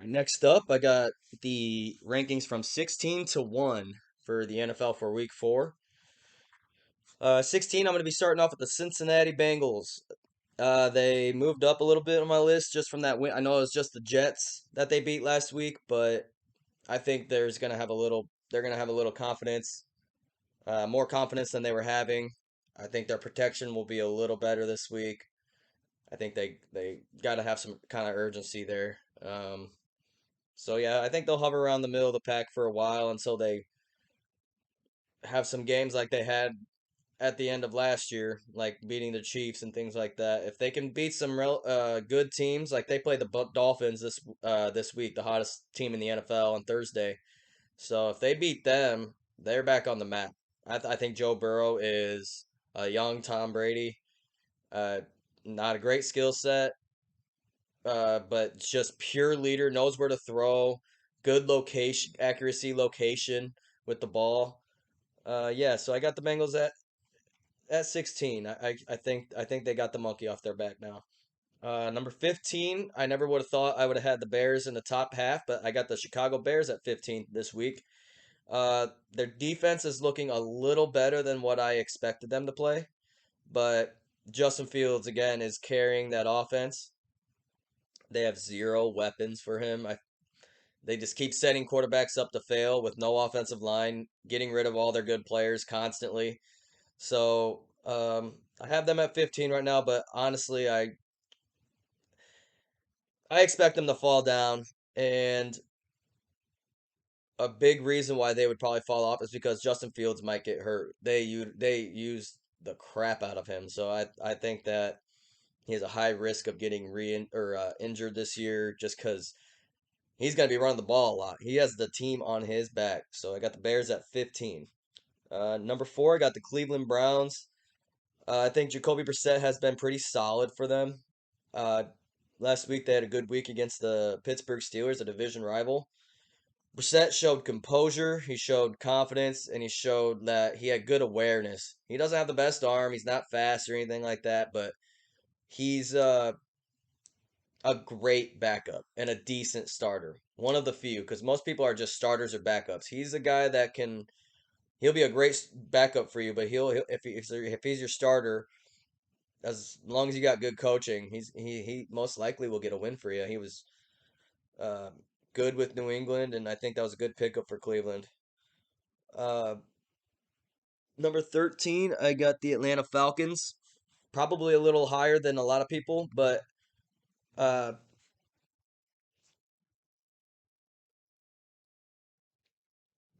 Next up, I got the rankings from 16 to 1 for the NFL for week 4. 16, I'm going to be starting off with the Cincinnati Bengals. They moved up a little bit on my list just from that win. I know it was just the Jets that they beat last week, but I think they're going to have a little confidence, more confidence than they were having. I think their protection will be a little better this week. I think they got to have some kind of urgency there. So yeah, I think they'll hover around the middle of the pack for a while until they have some games like they had at the end of last year, like beating the Chiefs and things like that. If they can beat some good teams, like they play the Dolphins this week, the hottest team in the NFL on Thursday. So if they beat them, they're back on the map. I think Joe Burrow is a young Tom Brady. Uh, Not a great skill set, but just pure leader, knows where to throw, good location, accuracy, location with the ball. Yeah, so I got the Bengals at 16. I think they got the monkey off their back now. Number 15, I never would have thought I would have had the Bears in the top half, but I got the Chicago Bears at 15 this week. Their defense is looking a little better than what I expected them to play, but Justin Fields again is carrying that offense. They have zero weapons for him. They just keep setting quarterbacks up to fail with no offensive line, getting rid of all their good players constantly. So I have them at 15 right now, but honestly, I expect them to fall down. And a big reason why they would probably fall off is because Justin Fields might get hurt. They use the crap out of him, so I think that he has a high risk of getting injured this year just because he's going to be running the ball a lot. He has the team on his back. So I got the Bears at 15. Number 4, I got the Cleveland Browns. I think Jacoby Brissett has been pretty solid for them. Uh, Last week they had a good week against the Pittsburgh Steelers, a division rival. Brissett showed composure, he showed confidence, and he showed that he had good awareness. He doesn't have the best arm, he's not fast or anything like that, but he's a great backup and a decent starter. One of the few, because most people are just starters or backups. He's a guy that he'll be a great backup for you, but if he's your starter, as long as you got good coaching, he most likely will get a win for you. He was uh, good with New England, and I think that was a good pickup for Cleveland. Uh, Number 13, I got the Atlanta Falcons. Probably a little higher than a lot of people, but uh,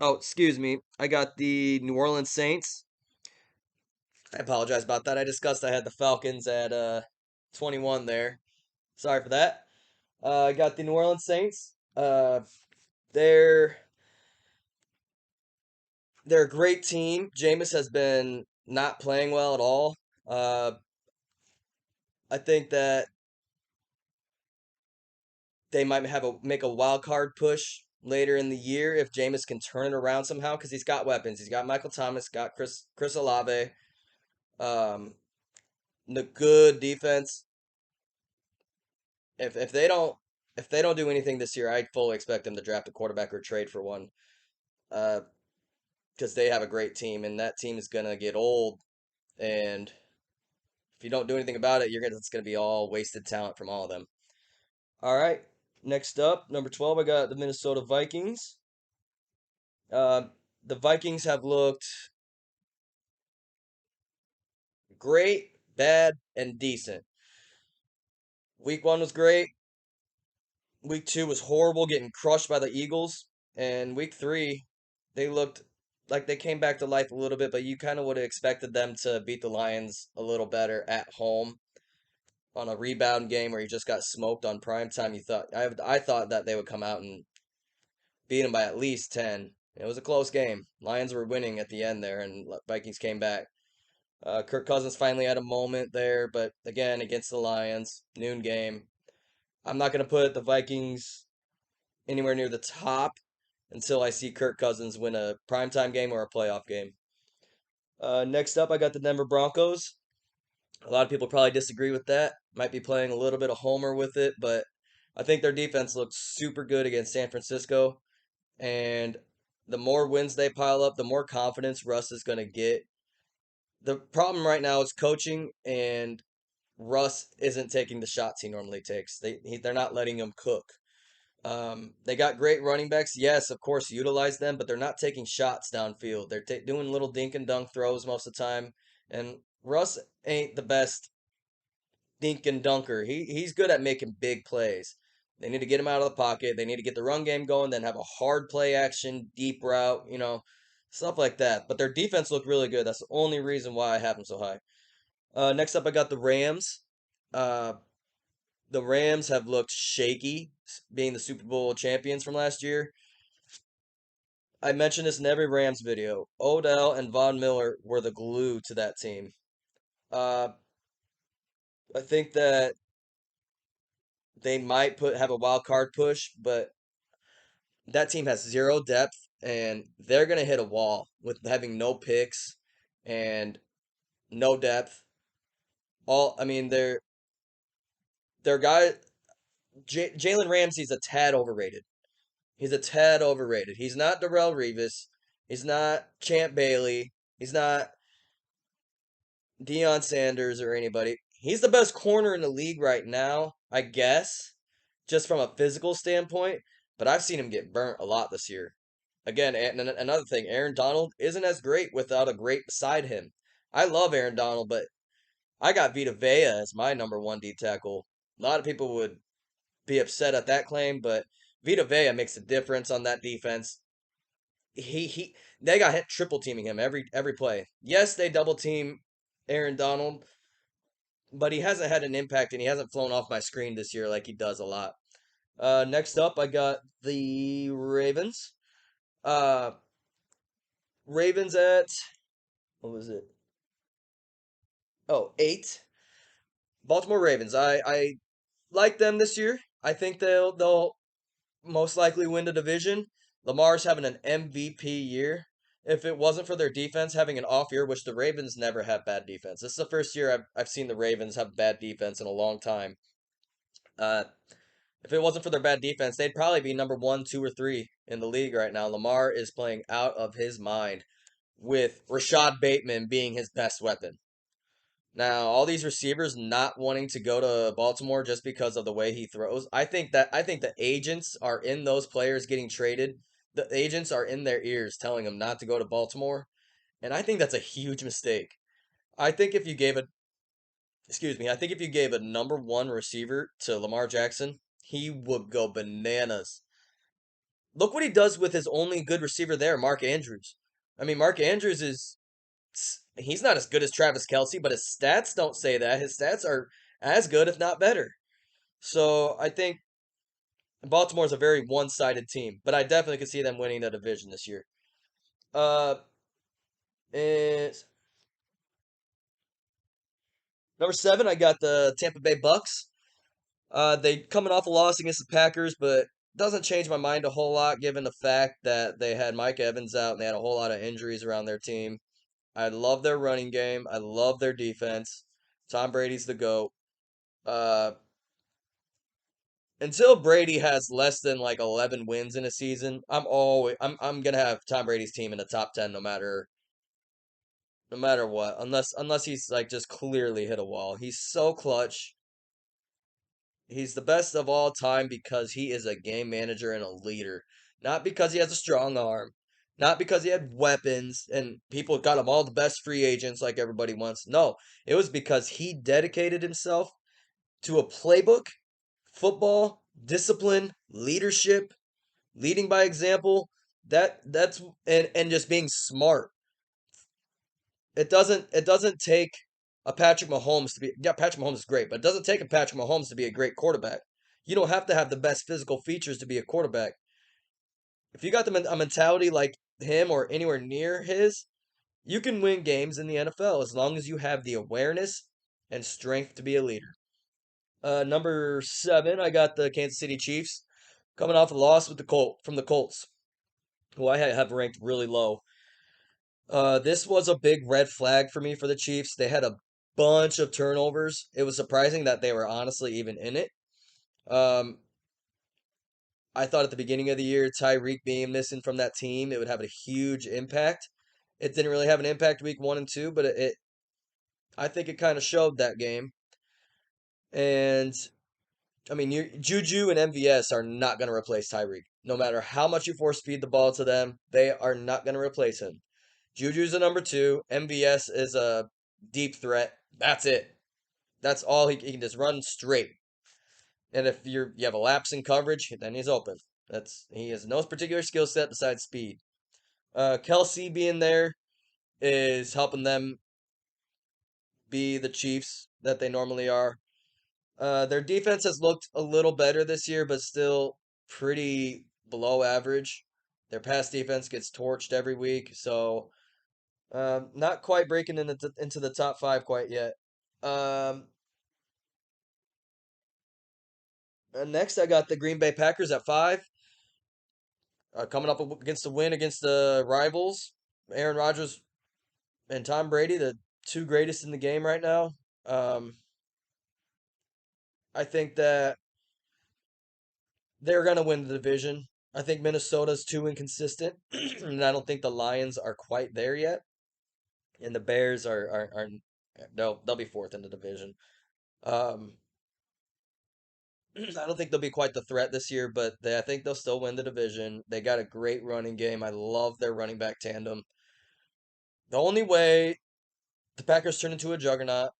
oh, excuse me. I got the New Orleans Saints. I apologize about that. I discussed I had the Falcons at 21 there. Sorry for that. I got the New Orleans Saints. They're they're a great team. Jameis has been not playing well at all. Uh, I think that they might make a wild card push later in the year if Jameis can turn it around somehow because he's got weapons. He's got Michael Thomas, got Chris Olave, um, the good defense. If they don't do anything this year, I fully expect them to draft a quarterback or trade for one. Uh, because they have a great team, and that team is gonna get old. And if you don't do anything about it, it's gonna be all wasted talent from all of them. All right, next up, number 12, I got the Minnesota Vikings. Uh, the Vikings have looked great, bad, and decent. Week 1 was great. Week 2 was horrible, getting crushed by the Eagles. And week 3, they looked like they came back to life a little bit, but you kind of would have expected them to beat the Lions a little better at home on a rebound game where you just got smoked on prime time. I thought that they would come out and beat them by at least 10. It was a close game. Lions were winning at the end there, and Vikings came back. Kirk Cousins finally had a moment there, but again against the Lions, noon game. I'm not going to put the Vikings anywhere near the top until I see Kirk Cousins win a primetime game or a playoff game. Next up, I got the Denver Broncos. A lot of people probably disagree with that. Might be playing a little bit of homer with it, but I think their defense looked super good against San Francisco, and the more wins they pile up, the more confidence Russ is going to get. The problem right now is coaching, and Russ isn't taking the shots he normally takes. They're not letting him cook. They got great running backs. Yes, of course, utilize them, but they're not taking shots downfield. They're doing little dink and dunk throws most of the time, and Russ ain't the best dink and dunker. He's good at making big plays. They need to get him out of the pocket. They need to get the run game going, then have a hard play action, deep route, stuff like that. But their defense looked really good. That's the only reason why I have them so high. Next up, I got the Rams. Uh, the Rams have looked shaky, being the Super Bowl champions from last year. I mentioned this in every Rams video. Odell and Von Miller were the glue to that team. Uh, I think that they might have a wild card push, but that team has zero depth, and they're gonna hit a wall with having no picks and no depth. I mean, their guy Jalen Ramsey's a tad overrated. He's a tad overrated. He's not Darrell Revis. He's not Champ Bailey. He's not Deion Sanders or anybody. He's the best corner in the league right now, I guess, just from a physical standpoint. But I've seen him get burnt a lot this year. Again, and another thing, Aaron Donald isn't as great without a great beside him. I love Aaron Donald, but I got Vita Vea as my number one D tackle. A lot of people would be upset at that claim, but Vita Vea makes a difference on that defense. They got hit triple teaming him every play. Yes, they double team Aaron Donald, but he hasn't had an impact and he hasn't flown off my screen this year like he does a lot. Next up, I got the Ravens. Uh, Ravens at what was it? Oh, 8. Baltimore Ravens. I like them this year. I think they'll most likely win the division. Lamar's having an MVP year. If it wasn't for their defense having an off year, which the Ravens never have bad defense. This is the first year I've seen the Ravens have bad defense in a long time. Uh, if it wasn't for their bad defense, they'd probably be number 1, 2, or 3 in the league right now. Lamar is playing out of his mind with Rashad Bateman being his best weapon. Now, all these receivers not wanting to go to Baltimore just because of the way he throws. I think the agents are in those players getting traded. The agents are in their ears telling them not to go to Baltimore, and I think that's a huge mistake. I think if you gave a excuse me, I think if you gave a number 1 receiver to Lamar Jackson, he would go bananas. Look what he does with his only good receiver there, Mark Andrews. I mean, Mark Andrews he's not as good as Travis Kelce, but his stats don't say that. His stats are as good, if not better. So I think Baltimore's a very one-sided team, but I definitely could see them winning the division this year. Uh, is number 7. I got the Tampa Bay Bucks. They coming off a loss against the Packers, but doesn't change my mind a whole lot given the fact that they had Mike Evans out and they had a whole lot of injuries around their team. I love their running game. I love their defense. Tom Brady's the GOAT. Uh, until Brady has less than like 11 wins in a season, I'm gonna have Tom Brady's team in the top 10 no matter what. Unless he's like just clearly hit a wall. He's so clutch. He's the best of all time because he is a game manager and a leader. Not because he has a strong arm. Not because he had weapons and people got him all the best free agents like everybody wants. No, it was because he dedicated himself to a playbook, football, discipline, leadership, leading by example. That's and just being smart. It doesn't take a Patrick Mahomes to be yeah, Patrick Mahomes is great, but it doesn't take a Patrick Mahomes to be a great quarterback. You don't have to have the best physical features to be a quarterback. If you got a mentality like him or anywhere near his, you can win games in the NFL as long as you have the awareness and strength to be a leader. Number 7, I got the Kansas City Chiefs coming off a loss with the Colts, who I have ranked really low. This was a big red flag for me for the Chiefs. They had a bunch of turnovers. It was surprising that they were honestly even in it. Um, I thought at the beginning of the year, Tyreek being missing from that team, it would have a huge impact. It didn't really have an impact week 1 and 2, but I think it kind of showed that game. And I mean, Juju and MVS are not going to replace Tyreek. No matter how much you force feed the ball to them, they are not going to replace him. Juju's a number two. MVS is a deep threat. That's it. That's all he can just run straight. And if you have a lapse in coverage, then he's open. He has no particular skill set besides speed. Kelsey being there is helping them be the Chiefs that they normally are. Their defense has looked a little better this year, but still pretty below average. Their pass defense gets torched every week, so not quite breaking into the top five quite yet. Um, Next, I got the Green Bay Packers at 5, coming up against the win against the rivals, Aaron Rodgers and Tom Brady, the two greatest in the game right now. Um, I think that they're gonna win the division. I think Minnesota's too inconsistent, and I don't think the Lions are quite there yet. And the Bears are they'll be fourth in the division. Um, I don't think they'll be quite the threat this year, but I think they'll still win the division. They got a great running game. I love their running back tandem. The only way the Packers turn into a juggernaut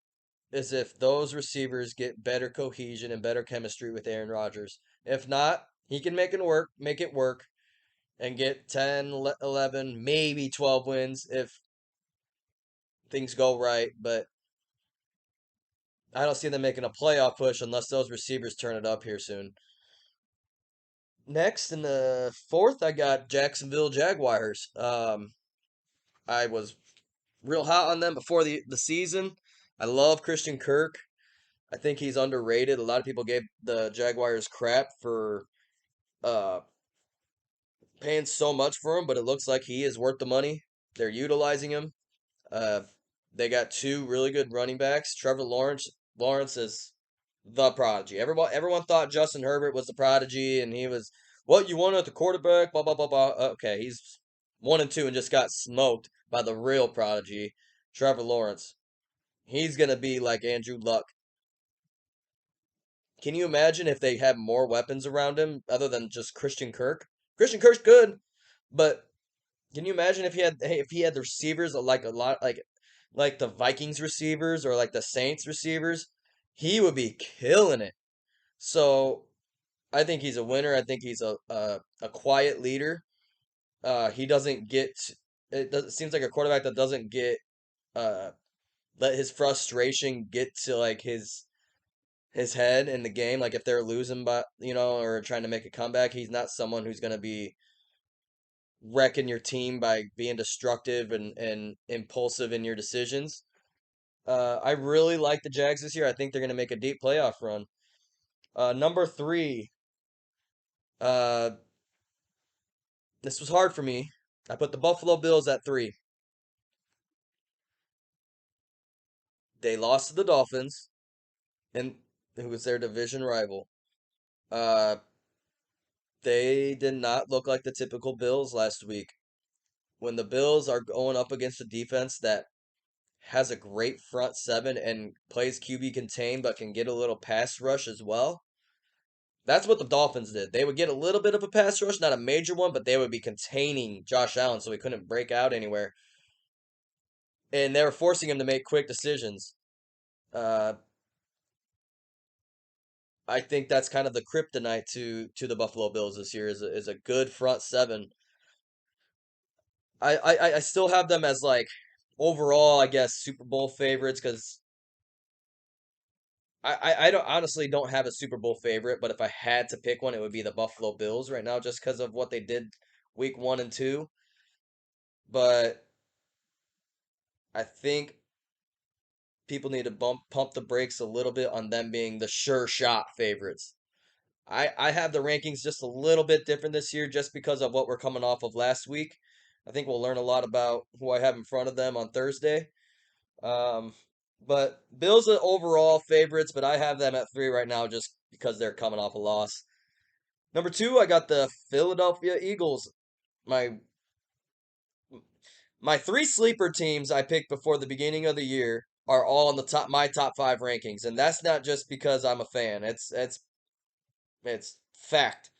is if those receivers get better cohesion and better chemistry with Aaron Rodgers. If not, he can make it work, and get 10, 11, maybe 12 wins if things go right. But I don't see them making a playoff push unless those receivers turn it up here soon. Next, in the fourth, I got Jacksonville Jaguars. I was real hot on them before the season. I love Christian Kirk. I think he's underrated. A lot of people gave the Jaguars crap for uh, paying so much for him, but it looks like he is worth the money. They're utilizing him. Uh, they got two really good running backs. Trevor Lawrence. Lawrence is the prodigy. Everyone thought Justin Herbert was the prodigy, and he was what you want at the quarterback. Blah blah blah blah. Okay, he's 1 and 2 and just got smoked by the real prodigy, Trevor Lawrence. He's gonna be like Andrew Luck. Can you imagine if they had more weapons around him other than just Christian Kirk? Christian Kirk's good, but can you imagine if he had the receivers like a lot like the Vikings receivers or like the Saints receivers? He would be killing it. So I think he's a winner. I think he's a quiet leader. He doesn't get it seems like a quarterback that doesn't get uh let his frustration get to like his head in the game. Like if they're losing by or trying to make a comeback, he's not someone who's gonna be wrecking your team by being destructive and impulsive in your decisions. I really like the Jags this year. I think they're gonna make a deep playoff run. Number three, uh, this was hard for me. I put the Buffalo Bills at 3. They lost to the Dolphins, and who was their division rival. Uh, they did not look like the typical Bills last week. When the Bills are going up against a defense that has a great front seven and plays QB contain but can get a little pass rush as well. That's what the Dolphins did. They would get a little bit of a pass rush, not a major one, but they would be containing Josh Allen so he couldn't break out anywhere. And they were forcing him to make quick decisions. Uh, I think that's kind of the kryptonite to the Buffalo Bills this year is a good front seven. I still have them as like overall, I guess, Super Bowl favorites because I don't honestly don't have a Super Bowl favorite, but if I had to pick one, it would be the Buffalo Bills right now, just because of what they did week 1 and 2. But I think people need to pump the brakes a little bit on them being the sure shot favorites. I have the rankings just a little bit different this year, just because of what we're coming off of last week. I think we'll learn a lot about who I have in front of them on Thursday. Um, but Bills are overall favorites, but I have them at 3 right now just because they're coming off a loss. Number two, I got the Philadelphia Eagles. My my three sleeper teams I picked before the beginning of the year are all in the top five rankings, and that's not just because I'm a fan. It's fact.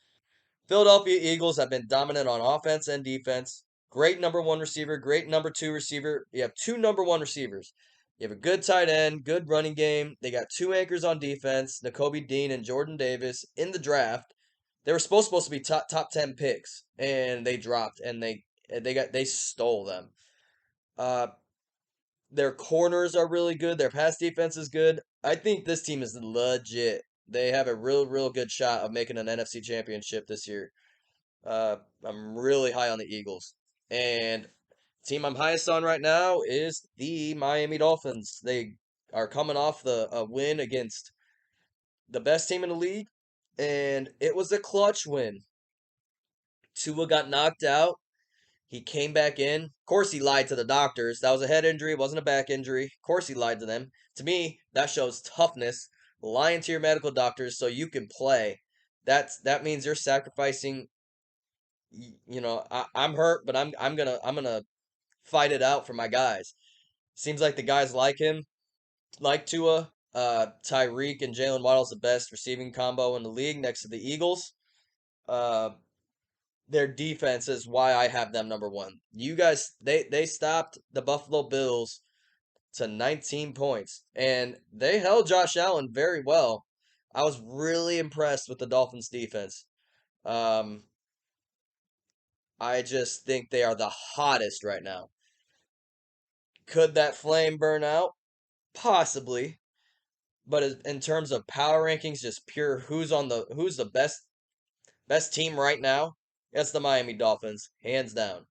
Philadelphia Eagles have been dominant on offense and defense. Great number one receiver, great number two receiver. You have two number one receivers. You have a good tight end, good running game. They got two anchors on defense, Nakobe Dean and Jordan Davis in the draft. They were supposed to be top 10 picks, and they dropped, and they stole them. Uh, their corners are really good. Their pass defense is good. I think this team is legit. They have a real good shot of making an NFC championship this year. I'm really high on the Eagles. And team I'm highest on right now is the Miami Dolphins. They are coming off the a win against the best team in the league, and it was a clutch win. Tua got knocked out. He came back in. Of course, he lied to the doctors. That was a head injury, it wasn't a back injury. Of course, he lied to them. To me, that shows toughness. Lying to your medical doctors so you can play. That means you're sacrificing. I'm hurt, but I'm gonna fight it out for my guys. Seems like the guys like him, like Tua. Tyreek and Jalen Waddle's the best receiving combo in the league next to the Eagles. Uh, their defense is why I have them number one. You guys, they stopped the Buffalo Bills to 19 points, and they held Josh Allen very well. I was really impressed with the Dolphins defense. Um, I just think they are the hottest right now. Could that flame burn out? Possibly, but in terms of power rankings, just pure who's the best team right now? It's the Miami Dolphins, hands down.